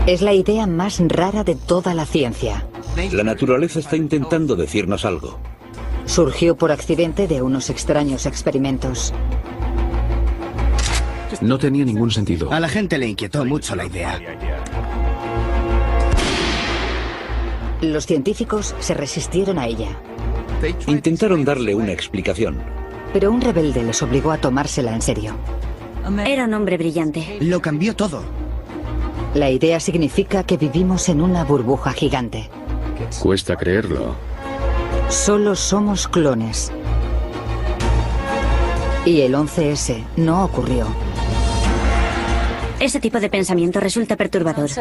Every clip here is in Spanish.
Es la idea más rara de toda la ciencia. La naturaleza está intentando decirnos algo. Surgió por accidente de unos extraños experimentos. No tenía ningún sentido. A la gente le inquietó mucho la idea. Los científicos se resistieron a ella. Intentaron darle una explicación. Pero un rebelde les obligó a tomársela en serio. Era un hombre brillante. Lo cambió todo. La idea significa que vivimos en una burbuja gigante. Cuesta creerlo. Solo somos clones. Y el 11S no ocurrió. Ese tipo de pensamiento resulta perturbador.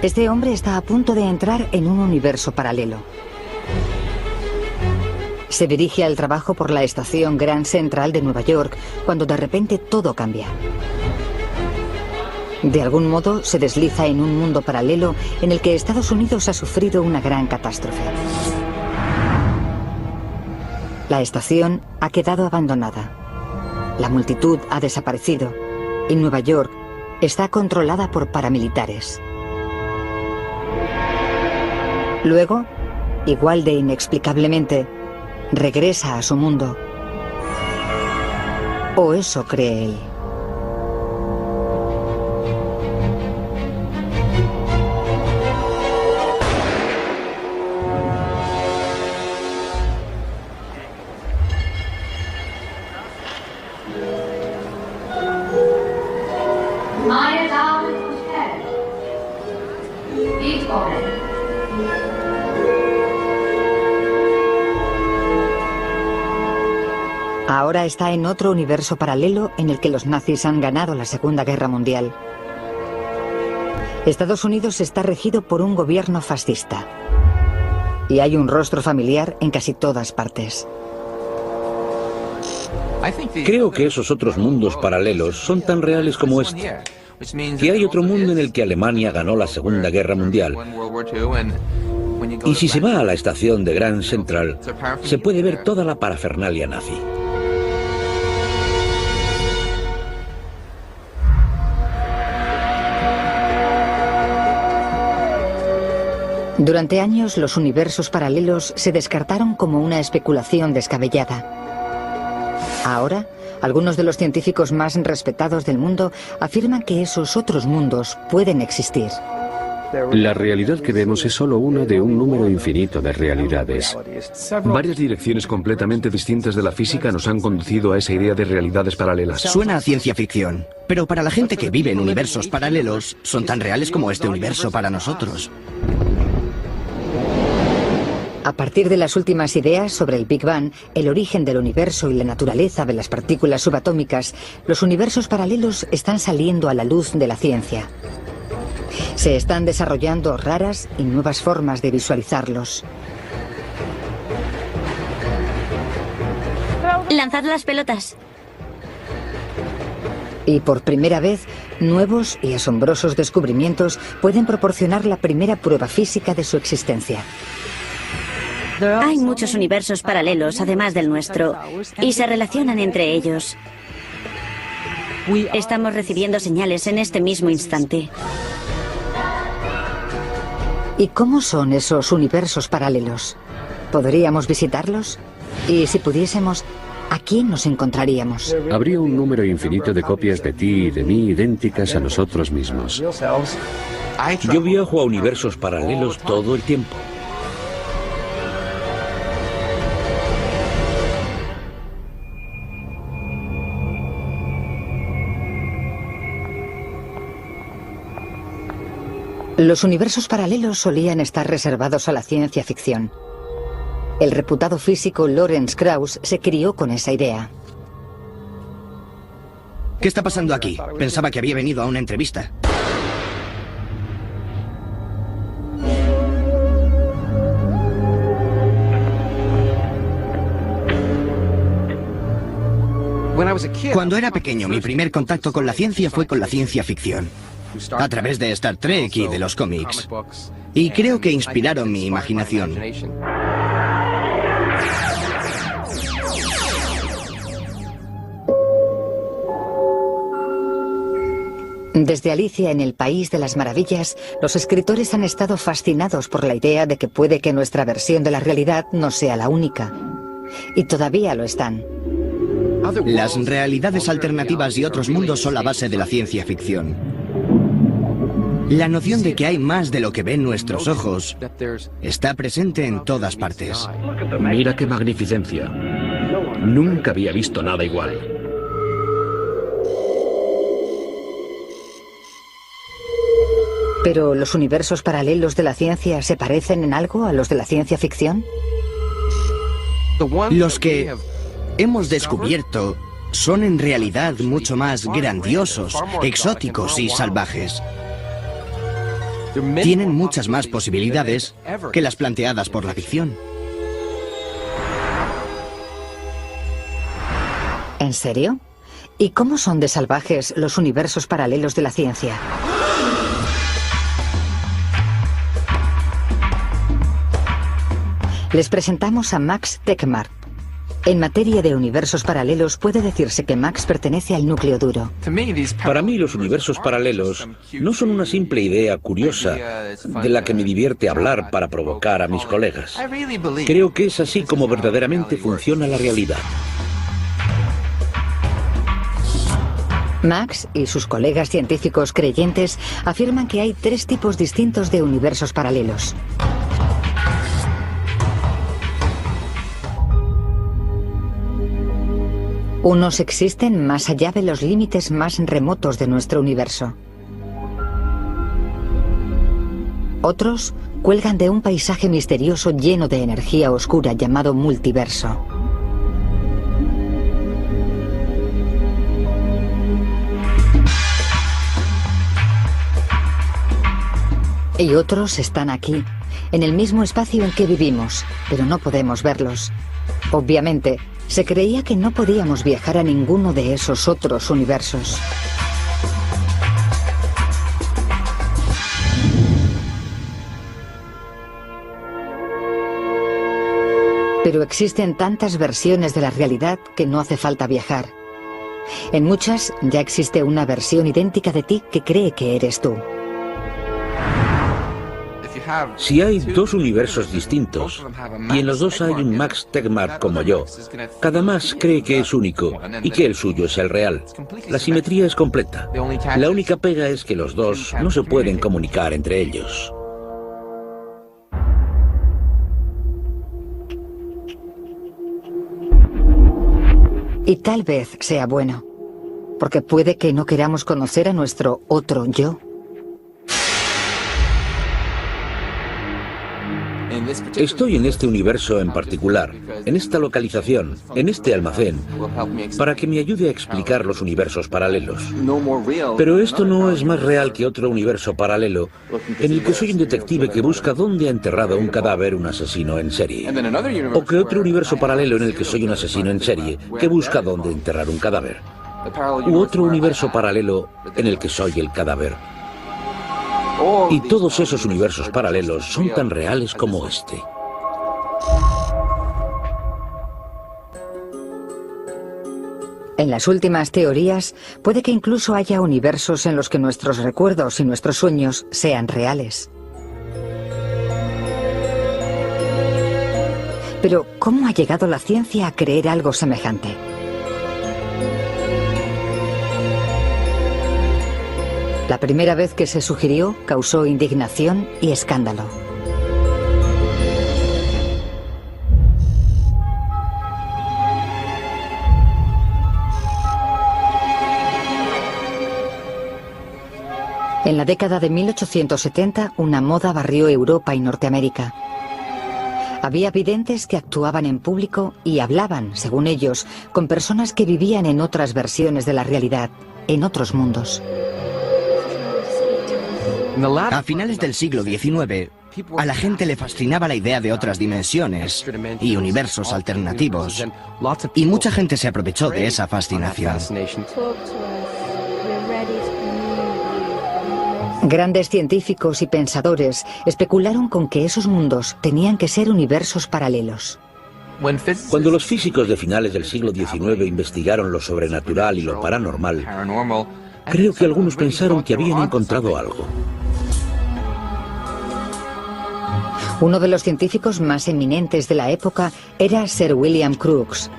Este hombre está a punto de entrar en un universo paralelo. Se dirige al trabajo por la estación Grand Central de Nueva York cuando de repente todo cambia. De algún modo se desliza en un mundo paralelo en el que Estados Unidos ha sufrido una gran catástrofe. La estación ha quedado abandonada. La multitud ha desaparecido y Nueva York está controlada por paramilitares. Luego, igual de inexplicablemente, regresa a su mundo. O eso cree él. Ahora está en otro universo paralelo en el que los nazis han ganado la Segunda Guerra Mundial. Estados Unidos está regido por un gobierno fascista. Y hay un rostro familiar en casi todas partes. Creo que esos otros mundos paralelos son tan reales como este. Que hay otro mundo en el que Alemania ganó la Segunda Guerra Mundial. Y si se va a la estación de Grand Central, se puede ver toda la parafernalia nazi. Durante años, los universos paralelos se descartaron como una especulación descabellada. Ahora, algunos de los científicos más respetados del mundo afirman que esos otros mundos pueden existir. La realidad que vemos es solo una de un número infinito de realidades. Varias direcciones completamente distintas de la física nos han conducido a esa idea de realidades paralelas. Suena a ciencia ficción, pero para la gente que vive en universos paralelos, son tan reales como este universo para nosotros. A partir de las últimas ideas sobre el Big Bang, el origen del universo y la naturaleza de las partículas subatómicas, los universos paralelos están saliendo a la luz de la ciencia. Se están desarrollando raras y nuevas formas de visualizarlos. Lanzad las pelotas. Y por primera vez, nuevos y asombrosos descubrimientos pueden proporcionar la primera prueba física de su existencia. Hay muchos universos paralelos, además del nuestro, y se relacionan entre ellos. Estamos recibiendo señales en este mismo instante. ¿Y cómo son esos universos paralelos? ¿Podríamos visitarlos? Y si pudiésemos, ¿a quién nos encontraríamos? Habría un número infinito de copias de ti y de mí idénticas a nosotros mismos. Yo viajo a universos paralelos todo el tiempo. Los universos paralelos solían estar reservados a la ciencia ficción. El reputado físico Lawrence Krauss se crió con esa idea. ¿Qué está pasando aquí? Pensaba que había venido a una entrevista. Cuando era pequeño, mi primer contacto con la ciencia fue con la ciencia ficción. A través de Star Trek y de los cómics. Y creo que inspiraron mi imaginación. Desde Alicia en el País de las Maravillas, los escritores han estado fascinados por la idea de que puede que nuestra versión de la realidad no sea la única. Y todavía lo están. Las realidades alternativas y otros mundos son la base de la ciencia ficción. La noción de que hay más de lo que ven nuestros ojos está presente en todas partes. Mira qué magnificencia. Nunca había visto nada igual. ¿Pero los universos paralelos de la ciencia se parecen en algo a los de la ciencia ficción? Los que hemos descubierto son en realidad mucho más grandiosos, exóticos y salvajes. Tienen muchas más posibilidades que las planteadas por la ficción. ¿En serio? ¿Y cómo son de salvajes los universos paralelos de la ciencia? Les presentamos a Max Tegmark. En materia de universos paralelos puede decirse que Max pertenece al núcleo duro. Para mí los universos paralelos no son una simple idea curiosa de la que me divierte hablar para provocar a mis colegas. Creo que es así como verdaderamente funciona la realidad. Max y sus colegas científicos creyentes afirman que hay 3 tipos distintos de universos paralelos. Unos existen más allá de los límites más remotos de nuestro universo. Otros cuelgan de un paisaje misterioso lleno de energía oscura llamado multiverso. Y otros están aquí, en el mismo espacio en que vivimos, pero no podemos verlos. Obviamente, se creía que no podíamos viajar a ninguno de esos otros universos. Pero existen tantas versiones de la realidad que no hace falta viajar. En muchas ya existe una versión idéntica de ti que cree que eres tú. Si hay 2 universos distintos, y en los 2 hay un Max Tegmark como yo, cada Max cree que es único y que el suyo es el real. La simetría es completa. La única pega es que los 2 no se pueden comunicar entre ellos. Y tal vez sea bueno, porque puede que no queramos conocer a nuestro otro yo. Estoy en este universo en particular, en esta localización, en este almacén, para que me ayude a explicar los universos paralelos. Pero esto no es más real que otro universo paralelo, en el que soy un detective que busca dónde ha enterrado un cadáver un asesino en serie. O que otro universo paralelo en el que soy un asesino en serie, que busca dónde enterrar un cadáver. U otro universo paralelo en el que soy el cadáver. Y todos esos universos paralelos son tan reales como este. En las últimas teorías, puede que incluso haya universos en los que nuestros recuerdos y nuestros sueños sean reales. Pero, ¿cómo ha llegado la ciencia a creer algo semejante? La primera vez que se sugirió causó indignación y escándalo. En la década de 1870, una moda barrió Europa y Norteamérica. Había videntes que actuaban en público y hablaban, según ellos, con personas que vivían en otras versiones de la realidad, en otros mundos. A finales del siglo XIX, a la gente le fascinaba la idea de otras dimensiones y universos alternativos, y mucha gente se aprovechó de esa fascinación. Grandes científicos y pensadores especularon con que esos mundos tenían que ser universos paralelos. Cuando los físicos de finales del siglo XIX investigaron lo sobrenatural y lo paranormal, Creo que algunos pensaron que habían encontrado algo. Uno de los científicos más eminentes de la época era Sir William Crookes.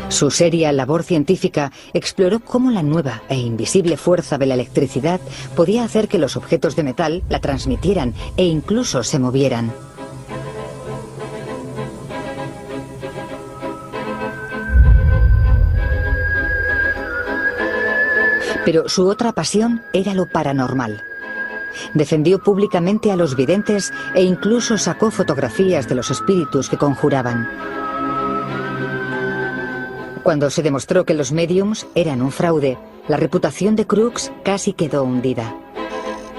Su seria labor científica exploró cómo la nueva e invisible fuerza de la electricidad podía hacer que los objetos de metal la transmitieran e incluso se movieran. Pero su otra pasión era lo paranormal. Defendió públicamente a los videntes e incluso sacó fotografías de los espíritus que conjuraban. Cuando se demostró que los médiums eran un fraude, la reputación de Crookes casi quedó hundida.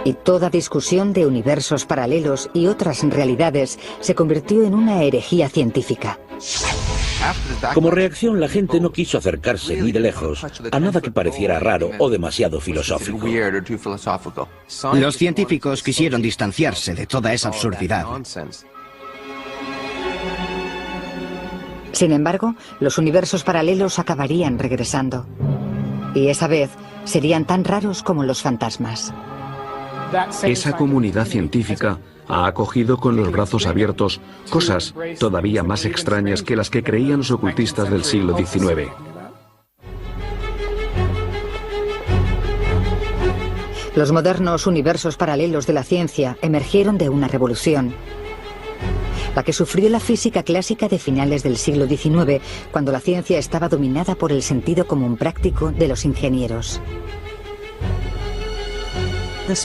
Y toda discusión de universos paralelos y otras realidades se convirtió en una herejía científica. Como reacción, la gente no quiso acercarse ni de lejos a nada que pareciera raro o demasiado filosófico. Los científicos quisieron distanciarse de toda esa absurdidad. Sin embargo, los universos paralelos acabarían regresando. Y esa vez serían tan raros como los fantasmas. Esa comunidad científica ha acogido con los brazos abiertos cosas todavía más extrañas que las que creían los ocultistas del siglo XIX. Los modernos universos paralelos de la ciencia emergieron de una revolución, la que sufrió la física clásica de finales del siglo XIX, cuando la ciencia estaba dominada por el sentido común práctico de los ingenieros.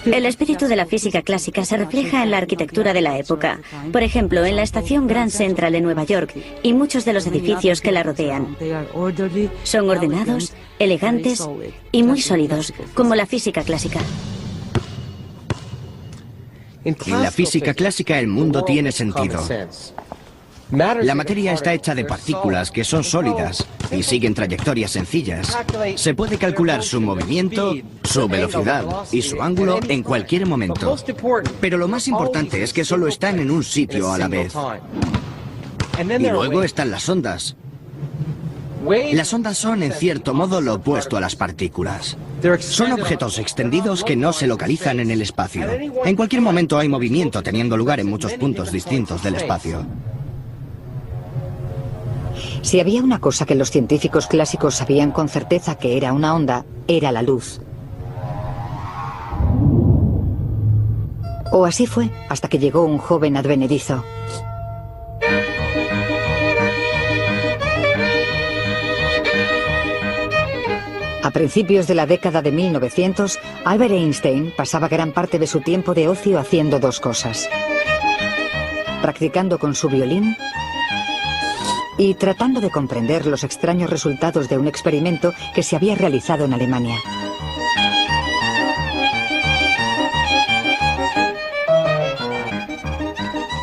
El espíritu de la física clásica se refleja en la arquitectura de la época. Por ejemplo, en la estación Grand Central de Nueva York y muchos de los edificios que la rodean. Son ordenados, elegantes y muy sólidos, como la física clásica. En la física clásica el mundo tiene sentido. La materia está hecha de partículas que son sólidas y siguen trayectorias sencillas. Se puede calcular su movimiento, su velocidad y su ángulo en cualquier momento. Pero lo más importante es que solo están en un sitio a la vez. Y luego están las ondas. Las ondas son, en cierto modo, lo opuesto a las partículas. Son objetos extendidos que no se localizan en el espacio. En cualquier momento hay movimiento teniendo lugar en muchos puntos distintos del espacio. Si había una cosa que los científicos clásicos sabían con certeza que era una onda, era la luz. O así fue, hasta que llegó un joven advenedizo. A principios de la década de 1900, Albert Einstein pasaba gran parte de su tiempo de ocio haciendo dos cosas: practicando con su violín y tratando de comprender los extraños resultados de un experimento que se había realizado en Alemania.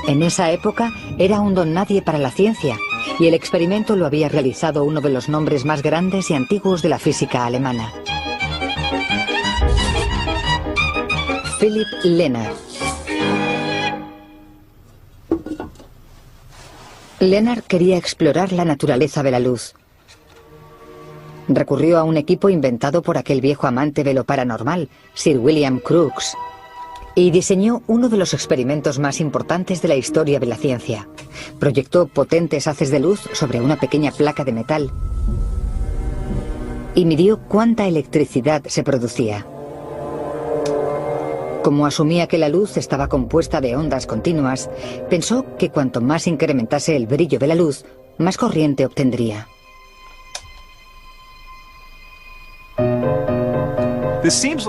En esa época era un don nadie para la ciencia, y el experimento lo había realizado uno de los nombres más grandes y antiguos de la física alemana: Philipp Lenard. Lenard quería explorar la naturaleza de la luz. Recurrió a un equipo inventado por aquel viejo amante de lo paranormal, Sir William Crookes, y diseñó uno de los experimentos más importantes de la historia de la ciencia. Proyectó potentes haces de luz sobre una pequeña placa de metal y midió cuánta electricidad se producía. Como asumía que la luz estaba compuesta de ondas continuas, pensó que cuanto más incrementase el brillo de la luz, más corriente obtendría.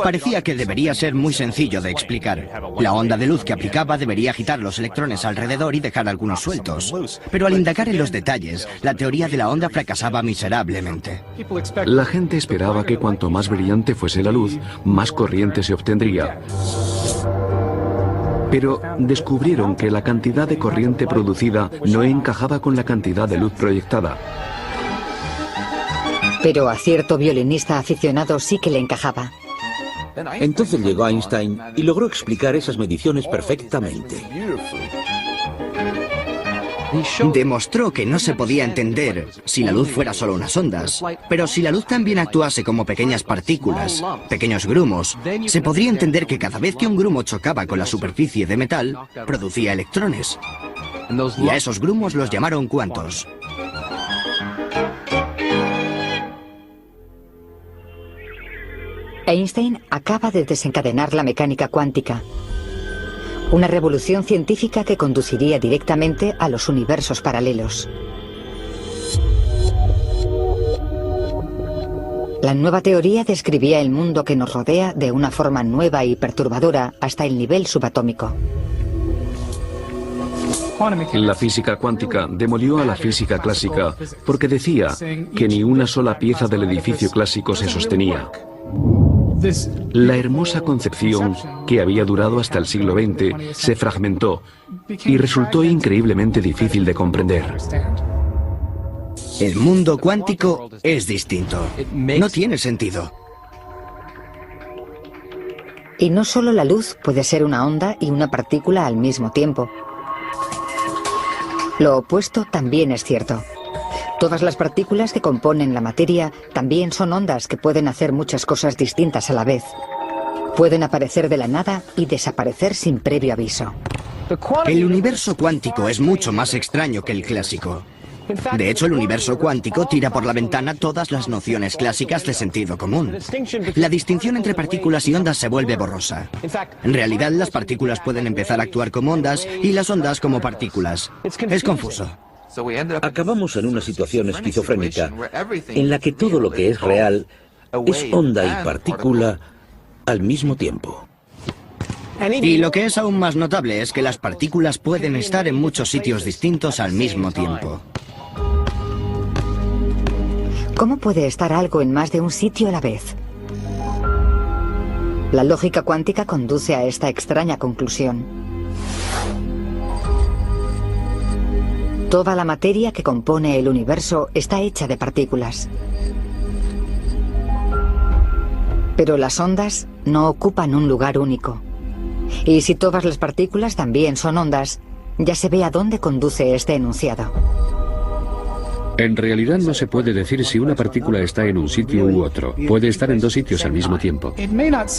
Parecía que debería ser muy sencillo de explicar. La onda de luz que aplicaba debería agitar los electrones alrededor y dejar algunos sueltos. Pero al indagar en los detalles, la teoría de la onda fracasaba miserablemente. La gente esperaba que cuanto más brillante fuese la luz, más corriente se obtendría. Pero descubrieron que la cantidad de corriente producida no encajaba con la cantidad de luz proyectada. Pero a cierto violinista aficionado sí que le encajaba. Entonces llegó Einstein y logró explicar esas mediciones perfectamente. Demostró que no se podía entender si la luz fuera solo unas ondas, pero si la luz también actuase como pequeñas partículas, pequeños grumos, se podría entender que cada vez que un grumo chocaba con la superficie de metal, producía electrones. Y a esos grumos los llamaron cuantos. Einstein acaba de desencadenar la mecánica cuántica, una revolución científica que conduciría directamente a los universos paralelos. La nueva teoría describía el mundo que nos rodea de una forma nueva y perturbadora hasta el nivel subatómico. La física cuántica demolió a la física clásica porque decía que ni una sola pieza del edificio clásico se sostenía. La hermosa concepción, que había durado hasta el siglo XX, se fragmentó y resultó increíblemente difícil de comprender. El mundo cuántico es distinto. No tiene sentido. Y no solo la luz puede ser una onda y una partícula al mismo tiempo. Lo opuesto también es cierto. Todas las partículas que componen la materia también son ondas que pueden hacer muchas cosas distintas a la vez. Pueden aparecer de la nada y desaparecer sin previo aviso. El universo cuántico es mucho más extraño que el clásico. De hecho, el universo cuántico tira por la ventana todas las nociones clásicas de sentido común. La distinción entre partículas y ondas se vuelve borrosa. En realidad, las partículas pueden empezar a actuar como ondas y las ondas como partículas. Es confuso. Acabamos en una situación esquizofrénica en la que todo lo que es real es onda y partícula al mismo tiempo. Y lo que es aún más notable es que las partículas pueden estar en muchos sitios distintos al mismo tiempo. ¿Cómo puede estar algo en más de un sitio a la vez? La lógica cuántica conduce a esta extraña conclusión. Toda la materia que compone el universo está hecha de partículas. Pero las ondas no ocupan un lugar único. Y si todas las partículas también son ondas, ya se ve a dónde conduce este enunciado. En realidad no se puede decir si una partícula está en un sitio u otro. Puede estar en dos sitios al mismo tiempo.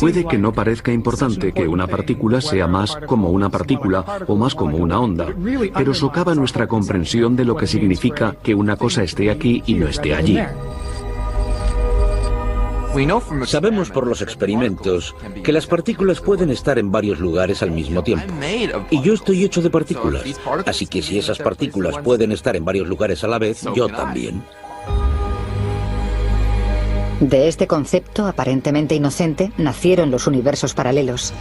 Puede que no parezca importante que una partícula sea más como una partícula o más como una onda, pero socava nuestra comprensión de lo que significa que una cosa esté aquí y no esté allí. Sabemos por los experimentos que las partículas pueden estar en varios lugares al mismo tiempo. Y yo estoy hecho de partículas, así que si esas partículas pueden estar en varios lugares a la vez, yo también. De este concepto aparentemente inocente nacieron los universos paralelos.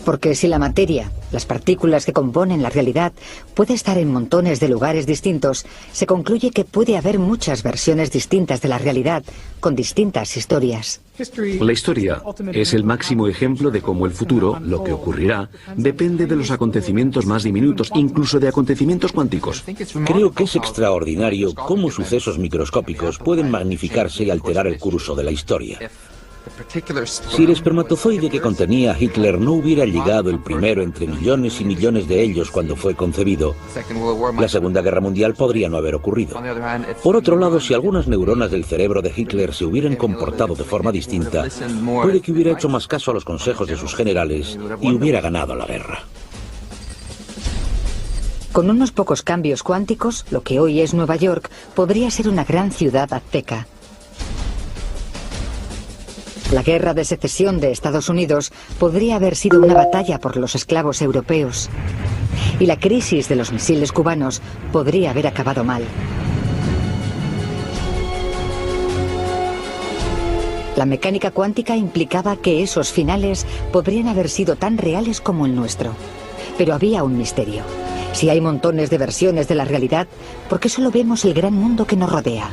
Porque si la materia, las partículas que componen la realidad, puede estar en montones de lugares distintos, se concluye que puede haber muchas versiones distintas de la realidad, con distintas historias. La historia es el máximo ejemplo de cómo el futuro, lo que ocurrirá, depende de los acontecimientos más diminutos, incluso de acontecimientos cuánticos. Creo que es extraordinario cómo sucesos microscópicos pueden magnificarse y alterar el curso de la historia. Si el espermatozoide que contenía a Hitler no hubiera llegado el primero entre millones y millones de ellos cuando fue concebido, la Segunda Guerra Mundial podría no haber ocurrido. Por otro lado, si algunas neuronas del cerebro de Hitler se hubieran comportado de forma distinta, puede que hubiera hecho más caso a los consejos de sus generales y hubiera ganado la guerra. Con unos pocos cambios cuánticos, lo que hoy es Nueva York podría ser una gran ciudad azteca. La guerra de secesión de Estados Unidos podría haber sido una batalla por los esclavos europeos. Y la crisis de los misiles cubanos podría haber acabado mal. La mecánica cuántica implicaba que esos finales podrían haber sido tan reales como el nuestro. Pero había un misterio. Si hay montones de versiones de la realidad, ¿por qué solo vemos el gran mundo que nos rodea?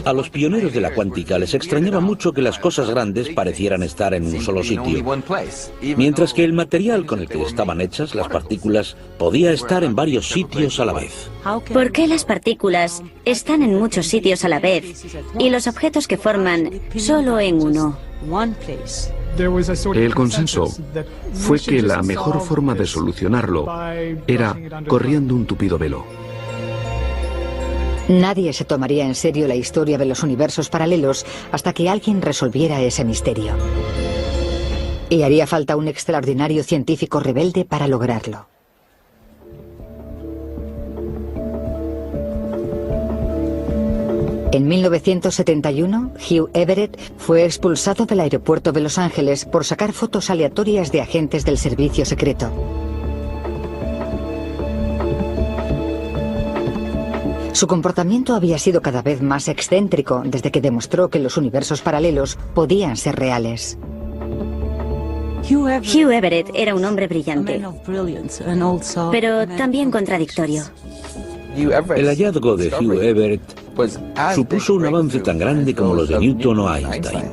A los pioneros de la cuántica les extrañaba mucho que las cosas grandes parecieran estar en un solo sitio, mientras que el material con el que estaban hechas, las partículas, podía estar en varios sitios a la vez. ¿Por qué las partículas están en muchos sitios a la vez y los objetos que forman solo en uno? El consenso fue que la mejor forma de solucionarlo era corriendo un tupido velo. Nadie se tomaría en serio la historia de los universos paralelos hasta que alguien resolviera ese misterio. Y haría falta un extraordinario científico rebelde para lograrlo. En 1971, Hugh Everett fue expulsado del aeropuerto de Los Ángeles por sacar fotos aleatorias de agentes del servicio secreto. Su comportamiento había sido cada vez más excéntrico desde que demostró que los universos paralelos podían ser reales. Hugh Everett era un hombre brillante, pero también contradictorio. El hallazgo de Hugh Everett supuso un avance tan grande como los de Newton o Einstein.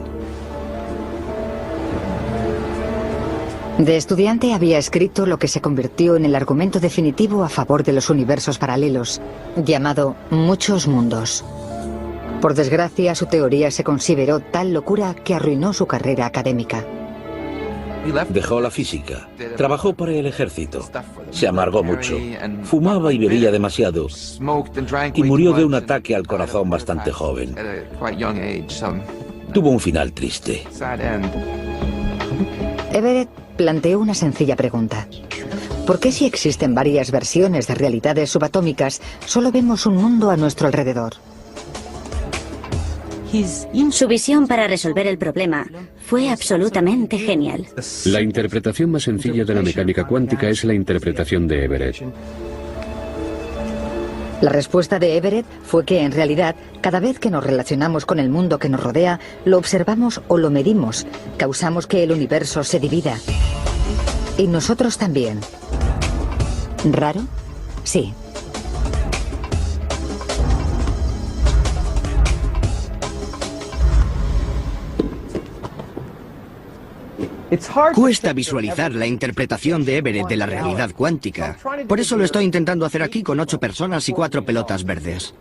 De estudiante había escrito lo que se convirtió en el argumento definitivo a favor de los universos paralelos, llamado Muchos Mundos. Por desgracia, su teoría se consideró tal locura que arruinó su carrera académica. Dejó la física, trabajó para el ejército, se amargó mucho, fumaba y bebía demasiado y murió de un ataque al corazón bastante joven. Tuvo un final triste. Everett planteó una sencilla pregunta. ¿Por qué si existen varias versiones de realidades subatómicas, solo vemos un mundo a nuestro alrededor? Su visión para resolver el problema fue absolutamente genial. La interpretación más sencilla de la mecánica cuántica es la interpretación de Everett. La respuesta de Everett fue que, en realidad, cada vez que nos relacionamos con el mundo que nos rodea, lo observamos o lo medimos, causamos que el universo se divida. Y nosotros también. ¿Raro? Sí. Cuesta visualizar la interpretación de Everett de la realidad cuántica. Por eso lo estoy intentando hacer aquí con 8 personas y 4 pelotas verdes.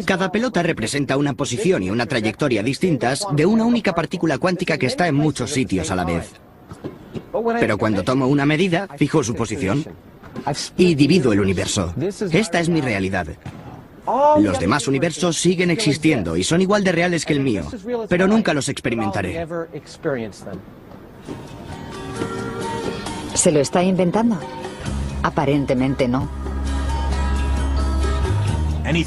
Cada pelota representa una posición y una trayectoria distintas de una única partícula cuántica que está en muchos sitios a la vez. Pero cuando tomo una medida, fijo su posición y divido el universo. Esta es mi realidad. Los demás universos siguen existiendo y son igual de reales que el mío, pero nunca los experimentaré. ¿Se lo está inventando? Aparentemente no.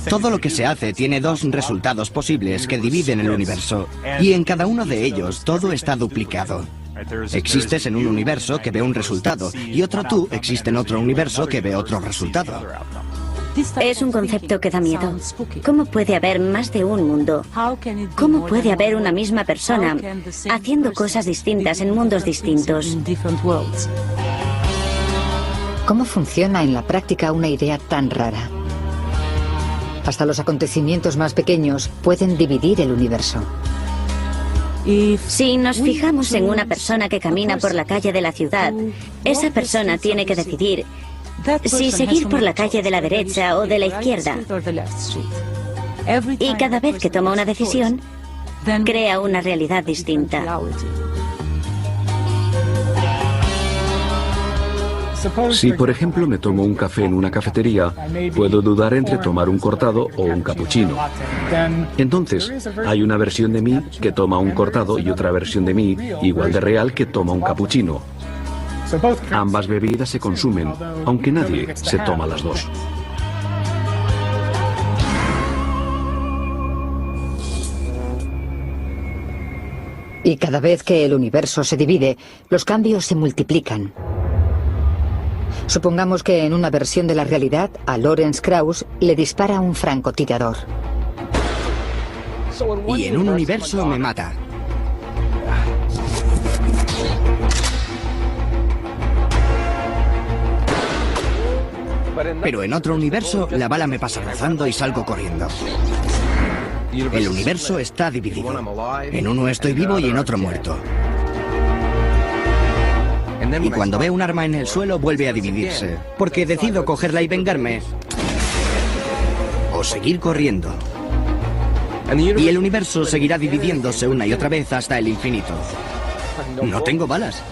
Todo lo que se hace tiene 2 resultados posibles que dividen el universo, y en cada uno de ellos todo está duplicado. Existes en un universo que ve un resultado, y otro tú existe en otro universo que ve otro resultado. Es un concepto que da miedo. ¿Cómo puede haber más de un mundo? ¿Cómo puede haber una misma persona haciendo cosas distintas en mundos distintos? ¿Cómo funciona en la práctica una idea tan rara? Hasta los acontecimientos más pequeños pueden dividir el universo. Si nos fijamos en una persona que camina por la calle de la ciudad, esa persona tiene que decidir si seguir por la calle de la derecha o de la izquierda. Y cada vez que toma una decisión, crea una realidad distinta. Si, por ejemplo, me tomo un café en una cafetería, puedo dudar entre tomar un cortado o un capuchino. Entonces, hay una versión de mí que toma un cortado y otra versión de mí, igual de real, que toma un capuchino. Ambas bebidas se consumen, aunque nadie se toma las dos. Y cada vez que el universo se divide, los cambios se multiplican. Supongamos que en una versión de la realidad a Lawrence Krauss le dispara un francotirador. Y en un universo me mata. Pero en otro universo la bala me pasa rozando y salgo corriendo. El universo está dividido. En uno estoy vivo y en otro muerto. Y cuando veo un arma en el suelo vuelve a dividirse, porque decido cogerla y vengarme o seguir corriendo. Y el universo seguirá dividiéndose una y otra vez hasta el infinito. No tengo balas.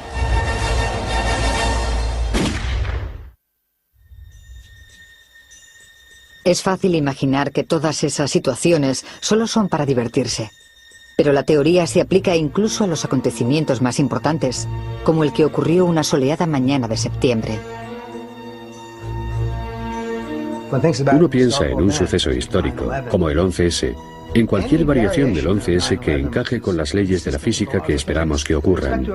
Es fácil imaginar que todas esas situaciones solo son para divertirse. Pero la teoría se aplica incluso a los acontecimientos más importantes, como el que ocurrió una soleada mañana de septiembre. Uno piensa en un suceso histórico, como el 11S, en cualquier variación del 11S que encaje con las leyes de la física que esperamos que ocurran.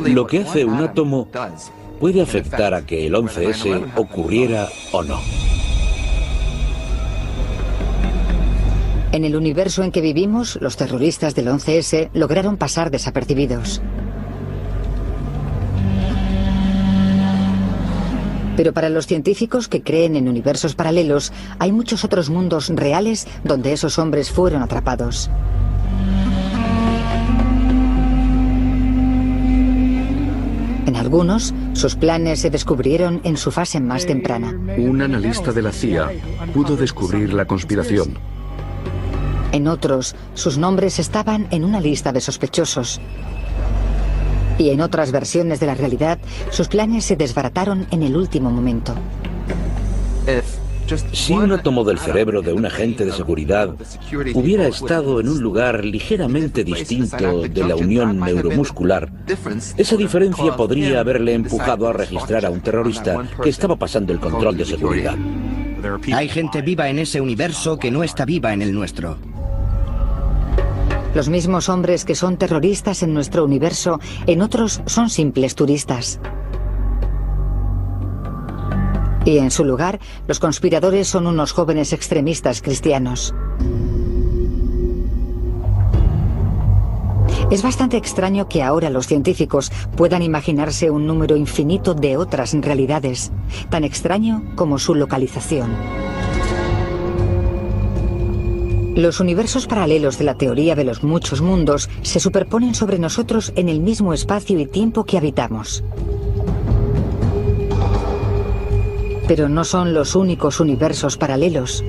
Lo que hace un átomo puede afectar a que el 11S ocurriera o no. En el universo en que vivimos, los terroristas del 11S lograron pasar desapercibidos. Pero para los científicos que creen en universos paralelos, hay muchos otros mundos reales donde esos hombres fueron atrapados. En algunos, sus planes se descubrieron en su fase más temprana. Un analista de la CIA pudo descubrir la conspiración. En otros, sus nombres estaban en una lista de sospechosos. Y en otras versiones de la realidad, sus planes se desbarataron en el último momento. Si un átomo del cerebro de un agente de seguridad hubiera estado en un lugar ligeramente distinto de la unión neuromuscular, esa diferencia podría haberle empujado a registrar a un terrorista que estaba pasando el control de seguridad. Hay gente viva en ese universo que no está viva en el nuestro. Los mismos hombres que son terroristas en nuestro universo, en otros son simples turistas. Y en su lugar, los conspiradores son unos jóvenes extremistas cristianos. Es bastante extraño que ahora los científicos puedan imaginarse un número infinito de otras realidades, tan extraño como su localización. Los universos paralelos de la teoría de los muchos mundos se superponen sobre nosotros en el mismo espacio y tiempo que habitamos. Pero no son los únicos universos paralelos.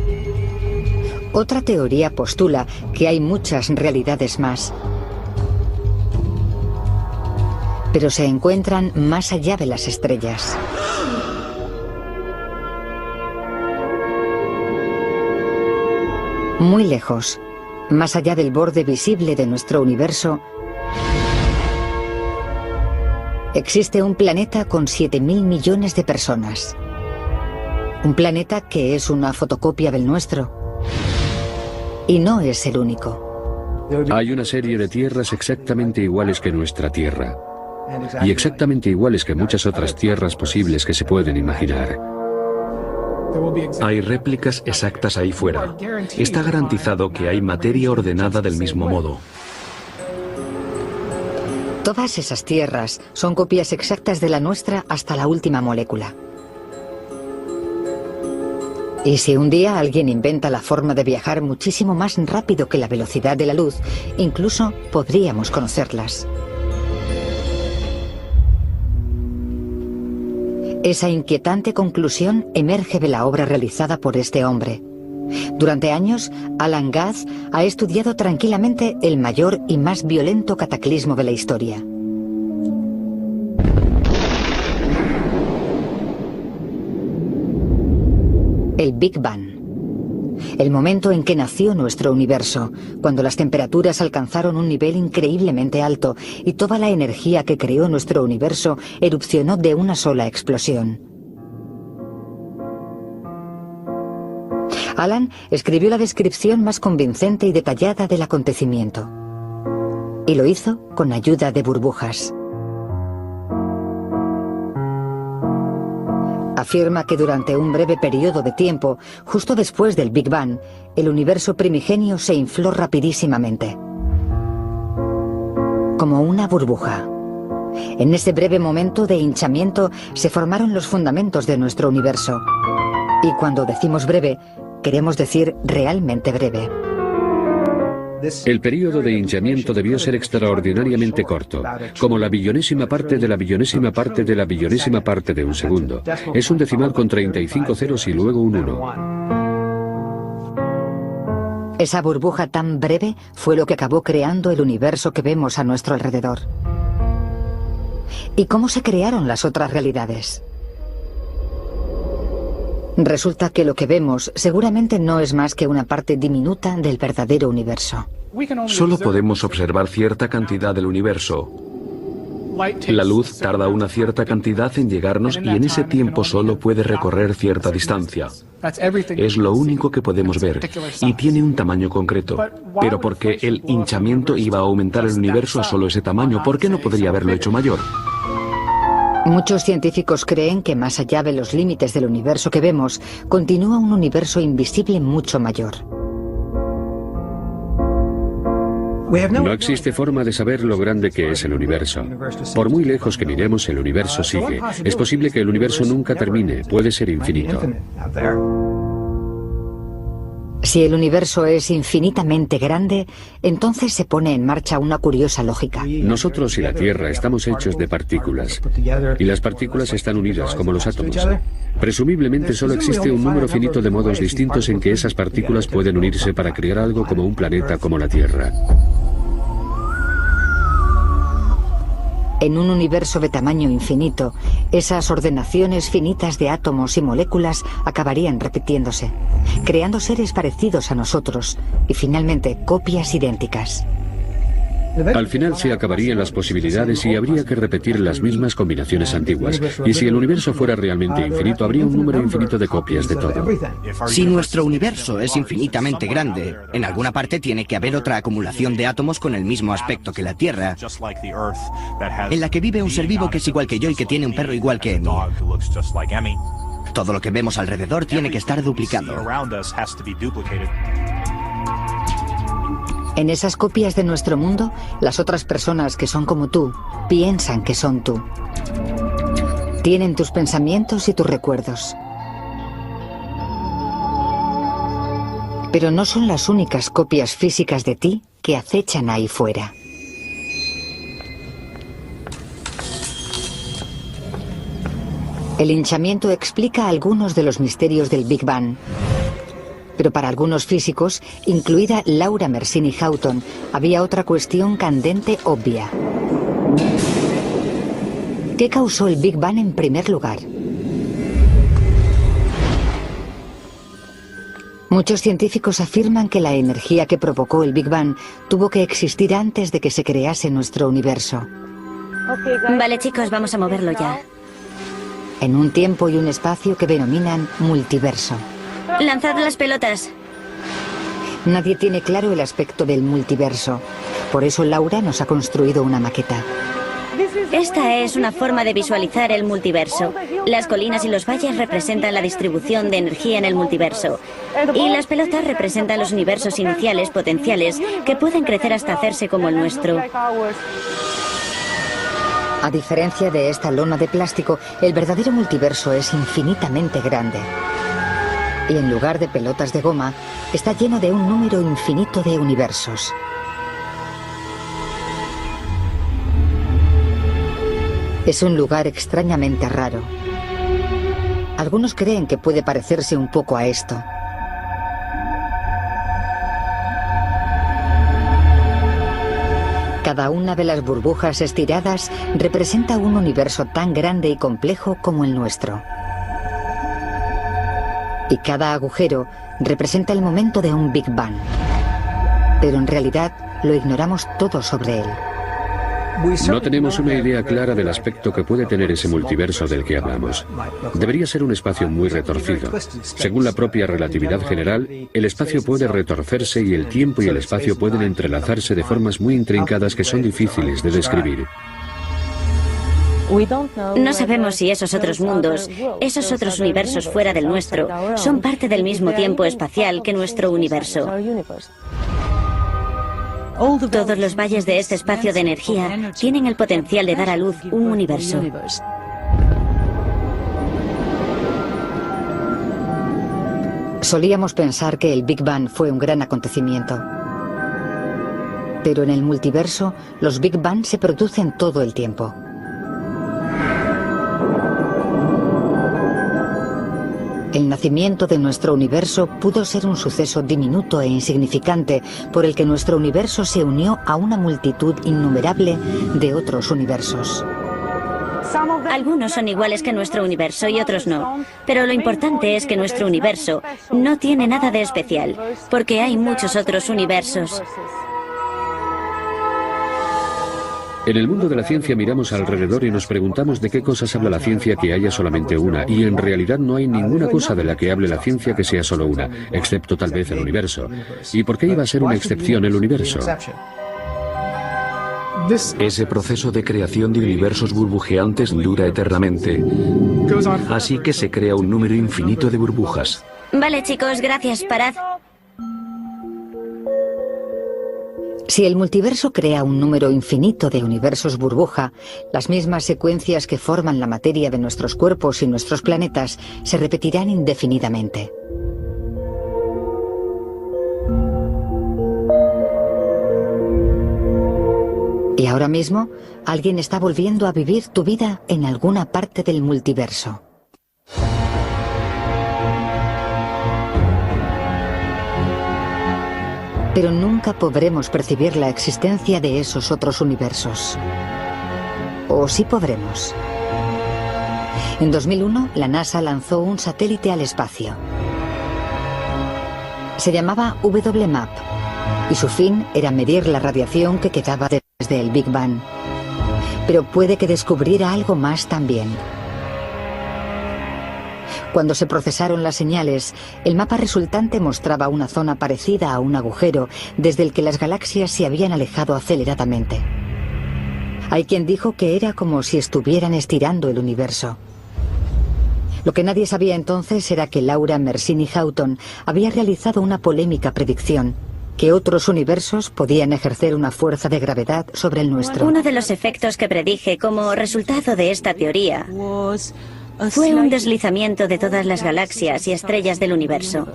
Otra teoría postula que hay muchas realidades más, pero se encuentran más allá de las estrellas. Muy lejos, más allá del borde visible de nuestro universo, existe un planeta con 7.000 millones de personas. Un planeta que es una fotocopia del nuestro. Y no es el único. Hay una serie de tierras exactamente iguales que nuestra Tierra. Y exactamente iguales que muchas otras tierras posibles que se pueden imaginar. Hay réplicas exactas ahí fuera. Está garantizado que hay materia ordenada del mismo modo. Todas esas tierras son copias exactas de la nuestra hasta la última molécula. Y si un día alguien inventa la forma de viajar muchísimo más rápido que la velocidad de la luz, incluso podríamos conocerlas. Esa inquietante conclusión emerge de la obra realizada por este hombre. Durante años, Alan Guth ha estudiado tranquilamente el mayor y más violento cataclismo de la historia. El Big Bang. El momento en que nació nuestro universo, cuando las temperaturas alcanzaron un nivel increíblemente alto y toda la energía que creó nuestro universo erupcionó de una sola explosión. Alan escribió la descripción más convincente y detallada del acontecimiento. Y lo hizo con ayuda de burbujas. Afirma que durante un breve periodo de tiempo, justo después del Big Bang, el universo primigenio se infló rapidísimamente. Como una burbuja. En ese breve momento de hinchamiento se formaron los fundamentos de nuestro universo. Y cuando decimos breve, queremos decir realmente breve. El período de hinchamiento debió ser extraordinariamente corto, como la billonésima parte de la billonésima parte de la billonésima parte de un segundo. Es un decimal con 35 ceros y luego un 1. Esa burbuja tan breve fue lo que acabó creando el universo que vemos a nuestro alrededor. ¿Y cómo se crearon las otras realidades? Resulta que lo que vemos seguramente no es más que una parte diminuta del verdadero universo. Solo podemos observar cierta cantidad del universo. La luz tarda una cierta cantidad en llegarnos y en ese tiempo solo puede recorrer cierta distancia. Es lo único que podemos ver y tiene un tamaño concreto. Pero porque el hinchamiento iba a aumentar el universo a solo ese tamaño, ¿por qué no podría haberlo hecho mayor? Muchos científicos creen que más allá de los límites del universo que vemos, continúa un universo invisible mucho mayor. No existe forma de saber lo grande que es el universo. Por muy lejos que miremos, el universo sigue. Es posible que el universo nunca termine, puede ser infinito. Si el universo es infinitamente grande, entonces se pone en marcha una curiosa lógica. Nosotros y la Tierra estamos hechos de partículas, y las partículas están unidas como los átomos. Presumiblemente solo existe un número finito de modos distintos en que esas partículas pueden unirse para crear algo como un planeta como la Tierra. En un universo de tamaño infinito, esas ordenaciones finitas de átomos y moléculas acabarían repitiéndose, creando seres parecidos a nosotros y finalmente copias idénticas. Al final se acabarían las posibilidades y habría que repetir las mismas combinaciones antiguas. Y si el universo fuera realmente infinito, habría un número infinito de copias de todo. Si nuestro universo es infinitamente grande, en alguna parte tiene que haber otra acumulación de átomos con el mismo aspecto que la Tierra, en la que vive un ser vivo que es igual que yo y que tiene un perro igual que mí. Todo lo que vemos alrededor tiene que estar duplicado. En esas copias de nuestro mundo, las otras personas que son como tú, piensan que son tú. Tienen tus pensamientos y tus recuerdos. Pero no son las únicas copias físicas de ti que acechan ahí fuera. El hinchamiento explica algunos de los misterios del Big Bang. Pero para algunos físicos, incluida Laura Mersini Houghton, había otra cuestión candente obvia. ¿Qué causó el Big Bang en primer lugar? Muchos científicos afirman que la energía que provocó el Big Bang tuvo que existir antes de que se crease nuestro universo. Vale, chicos, vamos a moverlo ya. En un tiempo y un espacio que denominan multiverso. Lanzad las pelotas. Nadie tiene claro el aspecto del multiverso. Por eso Laura nos ha construido una maqueta. Esta es una forma de visualizar el multiverso. Las colinas y los valles representan la distribución de energía en el multiverso. Y las pelotas representan los universos iniciales potenciales que pueden crecer hasta hacerse como el nuestro. A diferencia de esta lona de plástico, el verdadero multiverso es infinitamente grande. Y en lugar de pelotas de goma, está lleno de un número infinito de universos. Es un lugar extrañamente raro. Algunos creen que puede parecerse un poco a esto. Cada una de las burbujas estiradas representa un universo tan grande y complejo como el nuestro. Y cada agujero representa el momento de un Big Bang. Pero en realidad lo ignoramos todo sobre él. No tenemos una idea clara del aspecto que puede tener ese multiverso del que hablamos. Debería ser un espacio muy retorcido. Según la propia relatividad general, el espacio puede retorcerse y el tiempo y el espacio pueden entrelazarse de formas muy intrincadas que son difíciles de describir. No sabemos si esos otros mundos, esos otros universos fuera del nuestro, son parte del mismo tiempo espacial que nuestro universo. Todos los valles de este espacio de energía tienen el potencial de dar a luz un universo. Solíamos pensar que el Big Bang fue un gran acontecimiento. Pero en el multiverso, los Big Bang se producen todo el tiempo. El nacimiento de nuestro universo pudo ser un suceso diminuto e insignificante por el que nuestro universo se unió a una multitud innumerable de otros universos. Algunos son iguales que nuestro universo y otros no, pero lo importante es que nuestro universo no tiene nada de especial, porque hay muchos otros universos. En el mundo de la ciencia miramos alrededor y nos preguntamos de qué cosas habla la ciencia que haya solamente una, y en realidad no hay ninguna cosa de la que hable la ciencia que sea solo una, excepto tal vez el universo. ¿Y por qué iba a ser una excepción el universo? Ese proceso de creación de universos burbujeantes dura eternamente, así que se crea un número infinito de burbujas. Vale, chicos, gracias, parad. Si el multiverso crea un número infinito de universos burbuja, las mismas secuencias que forman la materia de nuestros cuerpos y nuestros planetas se repetirán indefinidamente. Y ahora mismo, alguien está volviendo a vivir tu vida en alguna parte del multiverso. Pero nunca podremos percibir la existencia de esos otros universos. ¿O sí podremos? En 2001, la NASA lanzó un satélite al espacio. Se llamaba WMAP, y su fin era medir la radiación que quedaba desde el Big Bang. Pero puede que descubriera algo más también. Cuando se procesaron las señales, el mapa resultante mostraba una zona parecida a un agujero desde el que las galaxias se habían alejado aceleradamente. Hay quien dijo que era como si estuvieran estirando el universo. Lo que nadie sabía entonces era que Laura Mersini Houghton había realizado una polémica predicción, que otros universos podían ejercer una fuerza de gravedad sobre el nuestro. Uno de los efectos que predije como resultado de esta teoría fue un deslizamiento de todas las galaxias y estrellas del universo.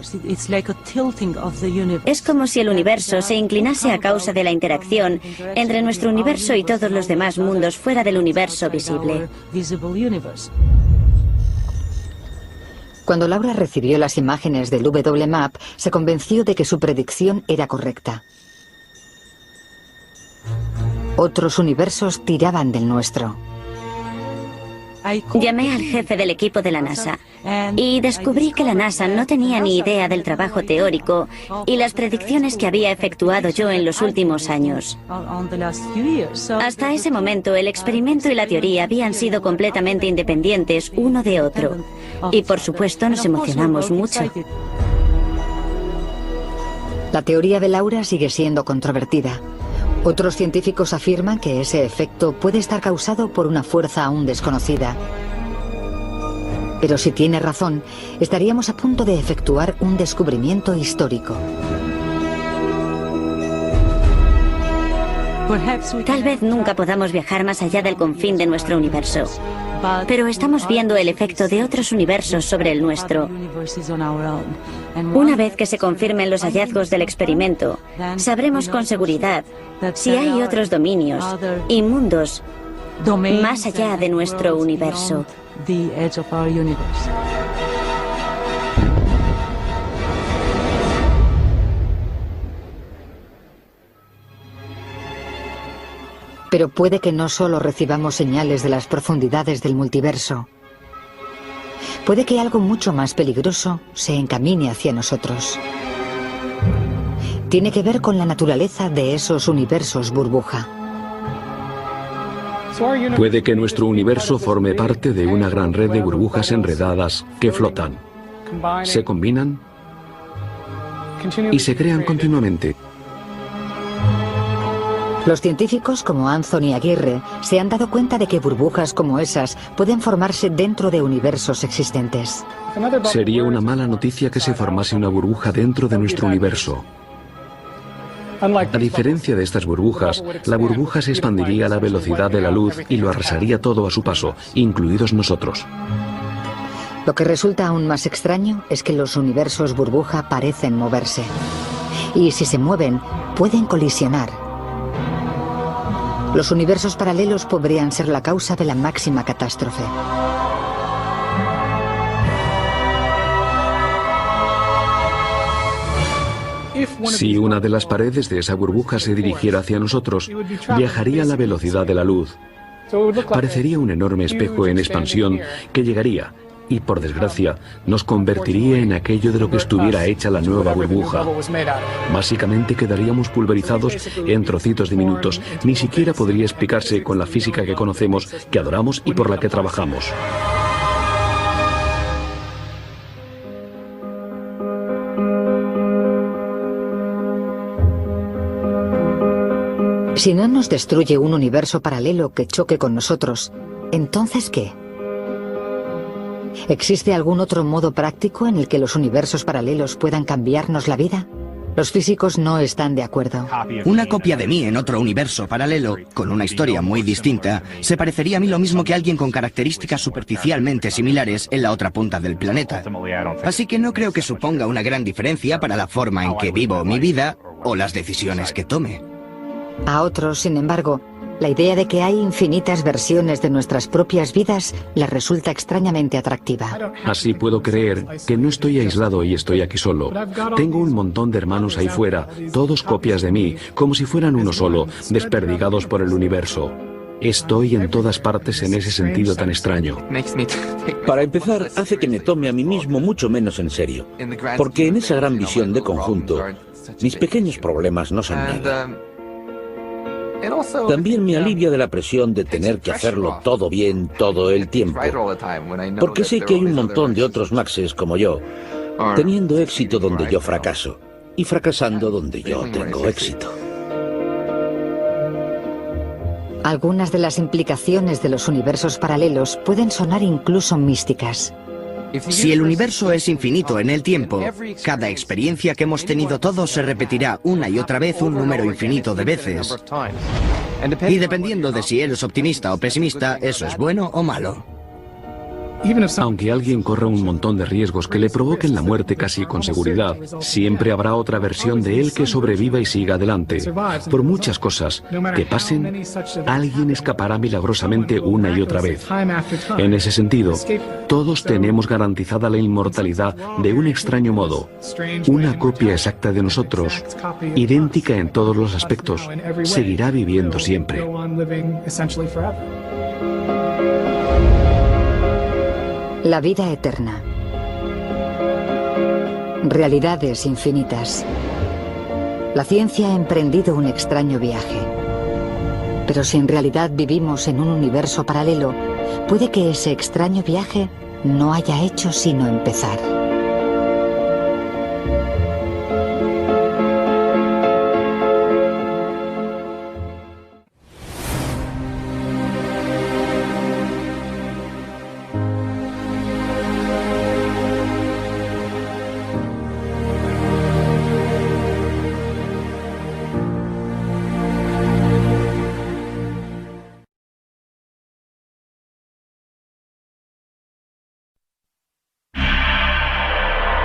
Es como si el universo se inclinase a causa de la interacción entre nuestro universo y todos los demás mundos fuera del universo visible. Cuando Laura recibió las imágenes del WMAP, se convenció de que su predicción era correcta. Otros universos tiraban del nuestro. Llamé al jefe del equipo de la NASA y descubrí que la NASA no tenía ni idea del trabajo teórico y las predicciones que había efectuado yo en los últimos años. Hasta ese momento, el experimento y la teoría habían sido completamente independientes uno de otro. Y por supuesto nos emocionamos mucho. La teoría de Laura sigue siendo controvertida. Otros científicos afirman que ese efecto puede estar causado por una fuerza aún desconocida. Pero si tiene razón, estaríamos a punto de efectuar un descubrimiento histórico. Tal vez nunca podamos viajar más allá del confín de nuestro universo, pero estamos viendo el efecto de otros universos sobre el nuestro. Una vez que se confirmen los hallazgos del experimento, sabremos con seguridad si hay otros dominios y mundos más allá de nuestro universo. Pero puede que no solo recibamos señales de las profundidades del multiverso. Puede que algo mucho más peligroso se encamine hacia nosotros. Tiene que ver con la naturaleza de esos universos burbuja. Puede que nuestro universo forme parte de una gran red de burbujas enredadas que flotan, se combinan y se crean continuamente. Los científicos como Anthony Aguirre se han dado cuenta de que burbujas como esas pueden formarse dentro de universos existentes. Sería una mala noticia que se formase una burbuja dentro de nuestro universo. A diferencia de estas burbujas, la burbuja se expandiría a la velocidad de la luz y lo arrasaría todo a su paso, incluidos nosotros. Lo que resulta aún más extraño es que los universos burbuja parecen moverse. Y si se mueven, pueden colisionar. Los universos paralelos podrían ser la causa de la máxima catástrofe. Si una de las paredes de esa burbuja se dirigiera hacia nosotros, viajaría a la velocidad de la luz. Parecería un enorme espejo en expansión que llegaría y, por desgracia, nos convertiría en aquello de lo que estuviera hecha la nueva burbuja. Básicamente quedaríamos pulverizados en trocitos diminutos. Ni siquiera podría explicarse con la física que conocemos, que adoramos y por la que trabajamos. Si no nos destruye un universo paralelo que choque con nosotros, ¿entonces qué? ¿Existe algún otro modo práctico en el que los universos paralelos puedan cambiarnos la vida? Los físicos no están de acuerdo. Una copia de mí en otro universo paralelo, con una historia muy distinta, se parecería a mí lo mismo que alguien con características superficialmente similares en la otra punta del planeta. Así que no creo que suponga una gran diferencia para la forma en que vivo mi vida o las decisiones que tome. A otros, sin embargo, la idea de que hay infinitas versiones de nuestras propias vidas les resulta extrañamente atractiva. Así puedo creer que no estoy aislado y estoy aquí solo. Tengo un montón de hermanos ahí fuera, todos copias de mí, como si fueran uno solo, desperdigados por el universo. Estoy en todas partes en ese sentido tan extraño. Para empezar, hace que me tome a mí mismo mucho menos en serio, porque en esa gran visión de conjunto, mis pequeños problemas no son nada. También me alivia de la presión de tener que hacerlo todo bien todo el tiempo, porque sé que hay un montón de otros Maxes como yo, teniendo éxito donde yo fracaso y fracasando donde yo tengo éxito. Algunas de las implicaciones de los universos paralelos pueden sonar incluso místicas. Si el universo es infinito en el tiempo, cada experiencia que hemos tenido todos se repetirá una y otra vez un número infinito de veces. Y dependiendo de si eres optimista o pesimista, eso es bueno o malo. Aunque alguien corra un montón de riesgos que le provoquen la muerte casi con seguridad, siempre habrá otra versión de él que sobreviva y siga adelante. Por muchas cosas que pasen, alguien escapará milagrosamente una y otra vez. En ese sentido, todos tenemos garantizada la inmortalidad de un extraño modo. Una copia exacta de nosotros, idéntica en todos los aspectos, seguirá viviendo siempre. La vida eterna. Realidades infinitas. La ciencia ha emprendido un extraño viaje. Pero si en realidad vivimos en un universo paralelo, puede que ese extraño viaje no haya hecho sino empezar.